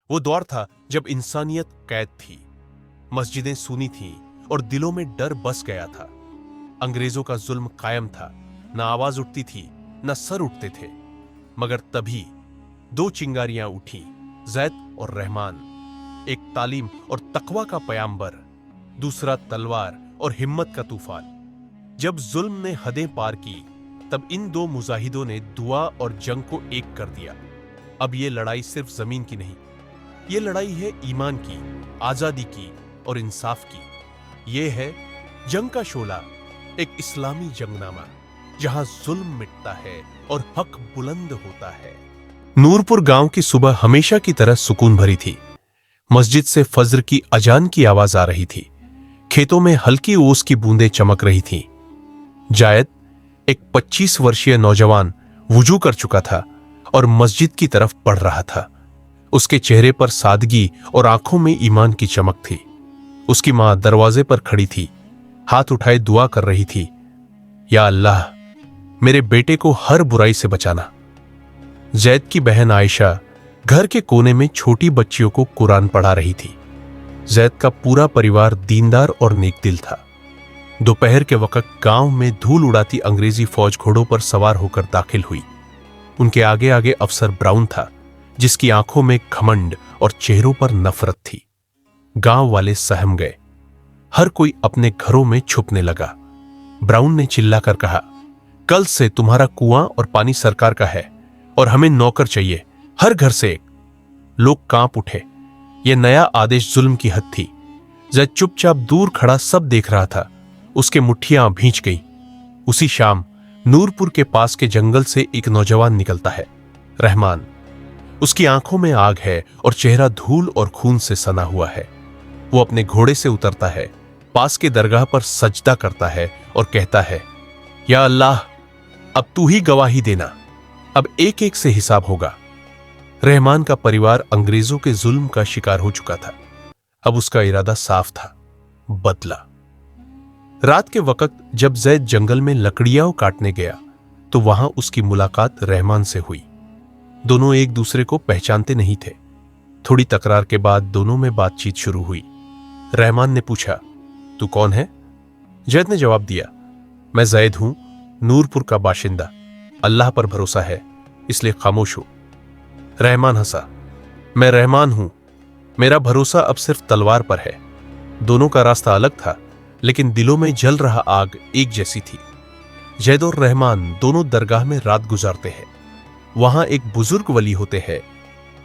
वो दौर था जब इंसानियत कैद थी, मस्जिदें सूनी थीं और दिलों में डर बस गया था। अंग्रेजों का जुल्म कायम था, न आवाज उठती थी न सर उठते थे। मगर तभी दो चिंगारियां उठी, जैद और रहमान। एक तालीम और तकवा का पयाम्बर, दूसरा तलवार और हिम्मत का तूफान। जब जुल्म ने हदें पार की, तब इन दो मुजाहिदों ने दुआ और जंग को एक कर दिया। अब ये लड़ाई सिर्फ जमीन की नहीं, ये लड़ाई है ईमान की, आजादी की और इंसाफ की। ये है जंग का शोला, एक इस्लामी जंगनामा, जहां जुल्म मिटता है और हक बुलंद होता है। नूरपुर गांव की सुबह हमेशा की तरह सुकून भरी थी। मस्जिद से फज्र की अजान की आवाज आ रही थी। खेतों में हल्की ओस की बूंदें चमक रही थीं। जायद, एक 25 वर्षीय नौजवान, वुजू कर चुका था और मस्जिद की तरफ बढ़ रहा था। उसके चेहरे पर सादगी और आंखों में ईमान की चमक थी। उसकी मां दरवाजे पर खड़ी थी, हाथ उठाए दुआ कर रही थी, या अल्लाह, मेरे बेटे को हर बुराई से बचाना। जैद की बहन आयशा घर के कोने में छोटी बच्चियों को कुरान पढ़ा रही थी। जैद का पूरा परिवार दीनदार और नेकदिल था। दोपहर के वक्त गांव में धूल उड़ाती अंग्रेजी फौज घोड़ों पर सवार होकर दाखिल हुई। उनके आगे आगे अफसर ब्राउन था, जिसकी आंखों में घमंड और चेहरों पर नफरत थी। गांव वाले सहम गए। हर कोई अपने घरों में छुपने लगा। ब्राउन ने चिल्लाकर कहा, कल से तुम्हारा कुआं और पानी सरकार का है और हमें नौकर चाहिए, हर घर से एक। लोग कांप उठे। यह नया आदेश जुल्म की हद थी। जैद चुपचाप दूर खड़ा सब देख रहा था। उसके मुट्ठियां भींच गई। उसी शाम नूरपुर के पास के जंगल से एक नौजवान निकलता है, रहमान। उसकी आंखों में आग है और चेहरा धूल और खून से सना हुआ है। वो अपने घोड़े से उतरता है, पास के दरगाह पर सजदा करता है और कहता है, या अल्लाह, अब तू ही गवाही देना, अब एक एक से हिसाब होगा। रहमान का परिवार अंग्रेजों के जुल्म का शिकार हो चुका था। अब उसका इरादा साफ था, बदला। रात के वक्त जब जैद जंगल में लकड़ियां काटने गया, तो वहां उसकी मुलाकात रहमान से हुई। दोनों एक दूसरे को पहचानते नहीं थे। थोड़ी तकरार के बाद दोनों में बातचीत शुरू हुई। रहमान ने पूछा, तू कौन है? जैद ने जवाब दिया, मैं जैद हूं, नूरपुर का बाशिंदा। अल्लाह पर भरोसा है, इसलिए खामोश हूं। रहमान हंसा, मैं रहमान हूं, मेरा भरोसा अब सिर्फ तलवार पर है। दोनों का रास्ता अलग था, लेकिन दिलों में जल रहा आग एक जैसी थी। जैद और रहमान दोनों दरगाह में रात गुजारते हैं। वहां एक बुजुर्ग वली होते हैं,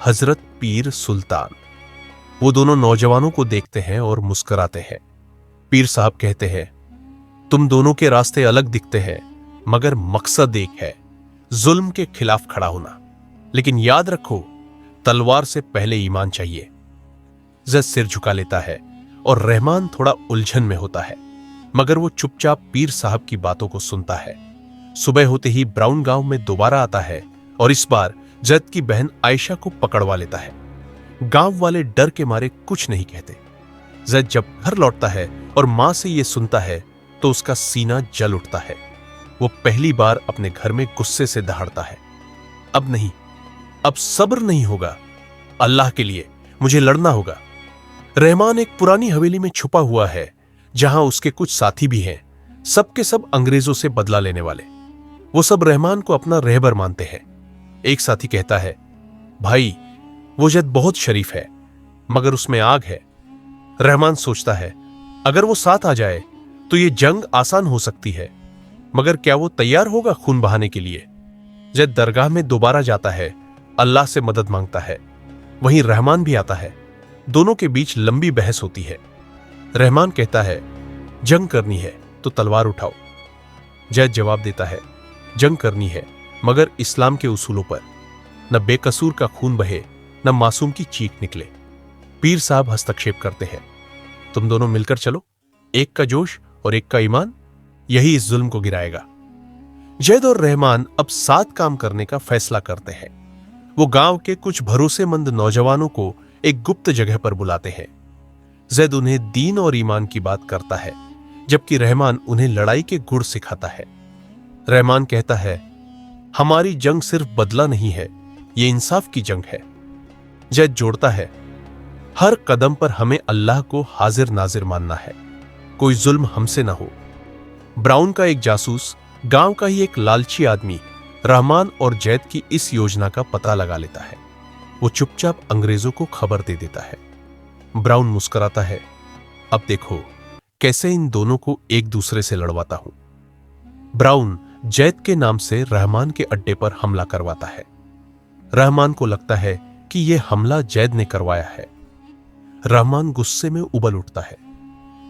हजरत पीर सुल्तान। वो दोनों नौजवानों को देखते हैं और मुस्कुराते हैं। पीर साहब कहते हैं, तुम दोनों के रास्ते अलग दिखते हैं, मगर मकसद एक है, जुल्म के खिलाफ खड़ा होना। लेकिन याद रखो, तलवार से पहले ईमान चाहिए। जैद सिर झुका लेता है और रहमान थोड़ा उलझन में होता है, मगर वो चुपचाप पीर साहब की बातों को सुनता है। सुबह होते ही ब्राउन गांव में दोबारा आता है और इस बार जैद की बहन आयशा को पकड़वा लेता है। गांव वाले डर के मारे कुछ नहीं कहते। जैद जब घर लौटता है और मां से यह सुनता है, तो उसका सीना जल उठता है। वो पहली बार अपने घर में गुस्से से दहाड़ता है, अब नहीं, अब सब्र नहीं होगा। अल्लाह के लिए मुझे लड़ना होगा। रहमान एक पुरानी हवेली में छुपा हुआ है, जहां उसके कुछ साथी भी हैं, सबके सब अंग्रेजों से बदला लेने वाले। वो सब रहमान को अपना रहबर मानते हैं। एक साथी कहता है, भाई, वो जैद बहुत शरीफ है, मगर उसमें आग है। रहमान सोचता है, अगर वो साथ आ जाए तो ये जंग आसान हो सकती है, मगर क्या वो तैयार होगा खून बहाने के लिए? जैद दरगाह में दोबारा जाता है, अल्लाह से मदद मांगता है। वहीं रहमान भी आता है। दोनों के बीच लंबी बहस होती है। रहमान कहता है, जंग करनी है तो तलवार उठाओ। जैद जवाब देता है, जंग करनी है, मगर इस्लाम के उसूलों पर। न बेकसूर का खून बहे, न मासूम की चीख निकले। पीर साहब हस्तक्षेप करते हैं, तुम दोनों मिलकर चलो, एक का जोश और एक का ईमान, यही इस जुल्म को गिराएगा। जैद और रहमान अब साथ काम करने का फैसला करते हैं। वो गांव के कुछ भरोसेमंद नौजवानों को एक गुप्त जगह पर बुलाते हैं। जैद उन्हें दीन और ईमान की बात करता है, जबकि रहमान उन्हें लड़ाई के गुर सिखाता है। रहमान कहता है, हमारी जंग सिर्फ बदला नहीं है, ये इंसाफ की जंग है। जैद जोड़ता है, हर कदम पर हमें अल्लाह को हाजिर नाजिर मानना है, कोई जुल्म हमसे ना हो। ब्राउन का एक जासूस, गांव का ही एक लालची आदमी, रहमान और जैद की इस योजना का पता लगा लेता है। वो चुपचाप अंग्रेजों को खबर दे देता है। ब्राउन मुस्कुराता है, अब देखो कैसे इन दोनों को एक दूसरे से लड़वाता हूं। ब्राउन जैद के नाम से रहमान के अड्डे पर हमला करवाता है। रहमान को लगता है कि यह हमला जैद ने करवाया है। रहमान गुस्से में उबल उठता है।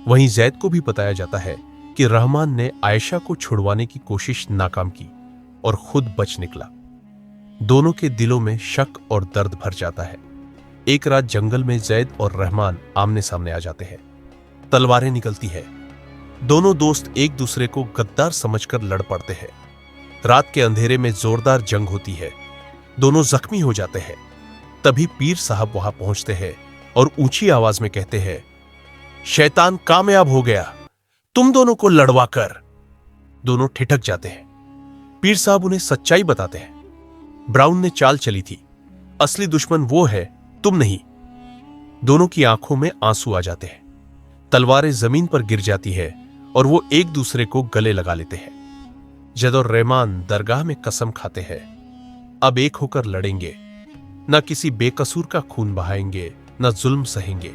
वहीं जैद को भी बताया जाता है कि रहमान ने आयशा को छुड़वाने की कोशिश नाकाम की और खुद बच निकला। दोनों के दिलों में शक और दर्द भर जाता है। एक रात जंगल में जैद और रहमान आमने सामने आ जाते हैं। तलवारें निकलती है। दोनों दोस्त एक दूसरे को गद्दार समझकर लड़ पड़ते हैं। रात के अंधेरे में जोरदार जंग होती है। दोनों जख्मी हो जाते हैं। तभी पीर साहब वहां पहुंचते हैं और ऊंची आवाज में कहते हैं, शैतान कामयाब हो गया तुम दोनों को लड़वा कर। दोनों ठिठक जाते हैं। पीर साहब उन्हें सच्चाई बताते हैं। ब्राउन ने चाल चली थी, असली दुश्मन वो है, तुम नहीं। दोनों की आंखों में आंसू आ जाते हैं। तलवारें जमीन पर गिर जाती है और वो एक दूसरे को गले लगा लेते हैं। जैद और रहमान दरगाह में कसम खाते हैं, अब एक होकर लड़ेंगे, न किसी बेकसूर का खून बहाएंगे, न जुल्म सहेंगे।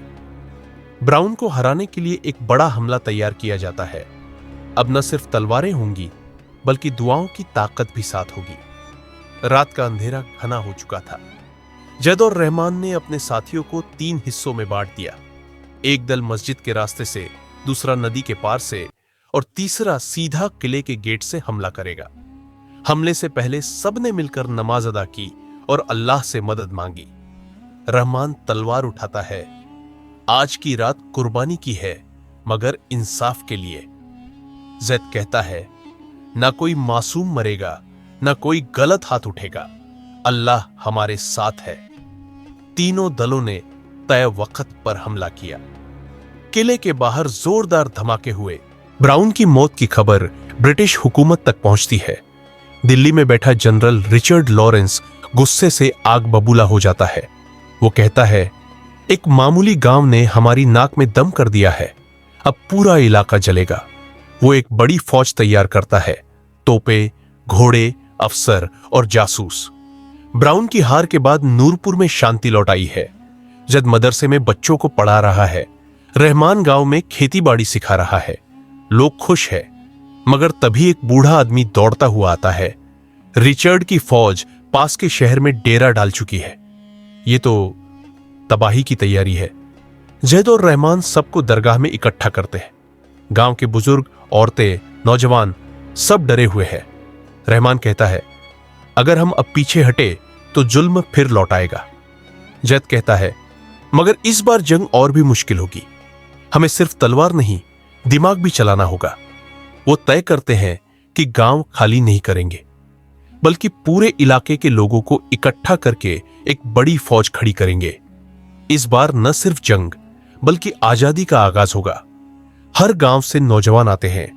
ब्राउन को हराने के लिए एक बड़ा हमला तैयार किया जाता है। अब न सिर्फ तलवारें होंगी बल्कि दुआओं की ताकत भी साथ होगी। रात का अंधेरा घना हो चुका था। जैद और रहमान ने अपने साथियों को 3 हिस्सों में बांट दिया। एक दल मस्जिद के रास्ते से, दूसरा नदी के पार से और तीसरा सीधा किले के गेट से हमला करेगा। हमले से पहले सबने मिलकर नमाज अदा की और अल्लाह से मदद मांगी। रहमान तलवार उठाता है, आज की रात कुर्बानी की है मगर इंसाफ के लिए। जैद कहता है, ना कोई मासूम मरेगा, ना कोई गलत हाथ उठेगा, अल्लाह हमारे साथ है। तीनों दलों ने तय वक्त पर हमला किया। किले के बाहर जोरदार धमाके हुए। ब्राउन की मौत की खबर ब्रिटिश हुकूमत तक पहुंचती है। दिल्ली में बैठा जनरल रिचर्ड लॉरेंस गुस्से से आग बबूला हो जाता है। वो कहता है, एक मामूली गांव ने हमारी नाक में दम कर दिया है, अब पूरा इलाका जलेगा। वो एक बड़ी फौज तैयार करता है, तोपे, घोड़े, अफसर और जासूस। ब्राउन की हार के बाद नूरपुर में शांति लौट आई है। जद मदरसे में बच्चों को पढ़ा रहा है, रहमान गांव में खेतीबाड़ी सिखा रहा है। लोग खुश है, मगर तभी एक बूढ़ा आदमी दौड़ता हुआ आता है। रिचर्ड की फौज पास के शहर में डेरा डाल चुकी है। ये तो तबाही की तैयारी है। जैद और रहमान सबको दरगाह में इकट्ठा करते हैं। गांव के बुजुर्ग, औरतें, नौजवान सब डरे हुए हैं। रहमान कहता है, अगर हम अब पीछे हटे तो जुल्म फिर लौट आएगा। जैद कहता है, मगर इस बार जंग और भी मुश्किल होगी। हमें सिर्फ तलवार नहीं, दिमाग भी चलाना होगा। वो तय करते हैं कि गांव खाली नहीं करेंगे, बल्कि पूरे इलाके के लोगों को इकट्ठा करके एक बड़ी फौज खड़ी करेंगे। इस बार न सिर्फ जंग बल्कि आजादी का आगाज होगा। हर गांव से नौजवान आते हैं,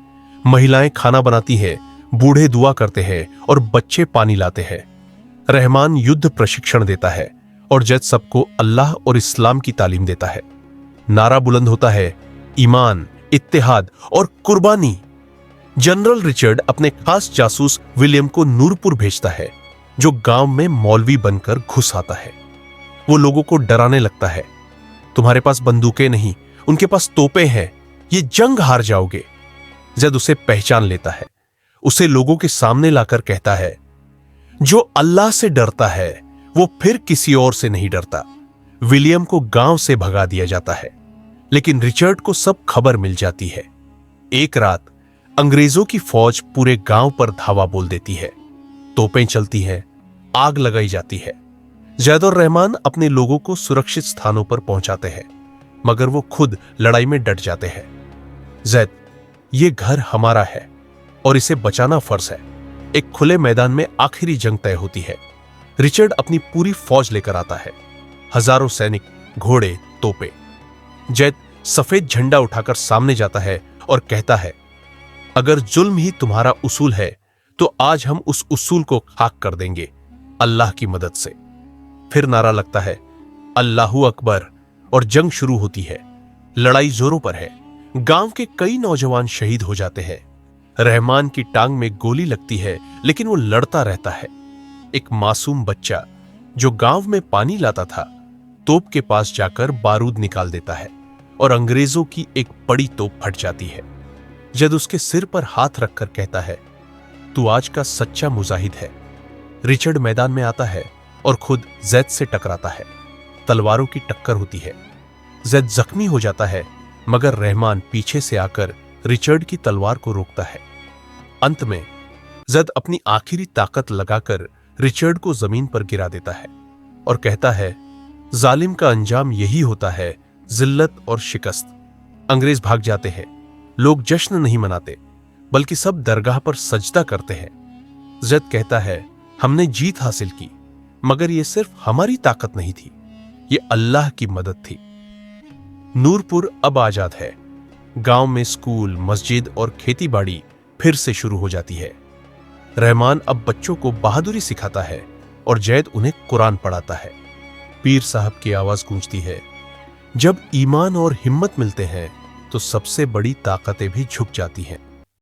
महिलाएं खाना बनाती हैं, बूढ़े दुआ करते हैं और बच्चे पानी लाते हैं। रहमान युद्ध प्रशिक्षण देता है और जैद सबको अल्लाह और इस्लाम की तालीम देता है। नारा बुलंद होता है, ईमान, इत्तेहाद और कुर्बानी। जनरल रिचर्ड अपने खास जासूस विलियम को नूरपुर भेजता है, जो गांव में मौलवी बनकर घुस आता है। वो लोगों को डराने लगता है, तुम्हारे पास बंदूकें नहीं, उनके पास तोपें हैं, ये जंग हार जाओगे। जैद उसे पहचान लेता है, उसे लोगों के सामने लाकर कहता है, जो अल्लाह से डरता है वो फिर किसी और से नहीं डरता। विलियम को गांव से भगा दिया जाता है, लेकिन रिचर्ड को सब खबर मिल जाती है। एक रात अंग्रेजों की फौज पूरे गांव पर धावा बोल देती है। तोपें चलती हैं, आग लगाई जाती है। जैद और रहमान अपने लोगों को सुरक्षित स्थानों पर पहुंचाते हैं, मगर वो खुद लड़ाई में डट जाते हैं। जैद, ये घर हमारा है और इसे बचाना फर्ज है। एक खुले मैदान में आखिरी जंग तय होती है। रिचर्ड अपनी पूरी फौज लेकर आता है, हजारों सैनिक, घोड़े, तोपे। जैद सफेद झंडा उठाकर सामने जाता है और कहता है, अगर जुल्म ही तुम्हारा उसूल है तो आज हम उस उसूल को खाक कर देंगे, अल्लाह की मदद से। फिर नारा लगता है, अल्लाहू अकबर और जंग शुरू होती है। लड़ाई जोरों पर है। गांव के कई नौजवान शहीद हो जाते हैं। रहमान की टांग में गोली लगती है, लेकिन वो लड़ता रहता है। एक मासूम बच्चा जो गांव में पानी लाता था, तोप के पास जाकर बारूद निकाल देता है और अंग्रेजों की एक बड़ी तोप फट जाती है। जद उसके सिर पर हाथ रखकर कहता है, तू आज का सच्चा मुजाहिद है। रिचर्ड मैदान में आता है और खुद जैद से टकराता है। तलवारों की टक्कर होती है। जैद जख्मी हो जाता है, मगर रहमान पीछे से आकर रिचर्ड की तलवार को रोकता है। अंत में जैद अपनी आखिरी ताकत लगाकर रिचर्ड को जमीन पर गिरा देता है और कहता है, जालिम का अंजाम यही होता है, जिल्लत और शिकस्त। अंग्रेज भाग जाते हैं। लोग जश्न नहीं मनाते, बल्कि सब दरगाह पर सजदा करते हैं। जैद कहता है, हमने जीत हासिल की, मगर यह सिर्फ हमारी ताकत नहीं थी, ये अल्लाह की मदद थी। नूरपुर अब आजाद है। गांव में स्कूल, मस्जिद और खेतीबाड़ी फिर से शुरू हो जाती है। रहमान अब बच्चों को बहादुरी सिखाता है और जैद उन्हें कुरान पढ़ाता है। पीर साहब की आवाज गूंजती है, जब ईमान और हिम्मत मिलते हैं तो सबसे बड़ी ताकतें भी झुक जाती हैं।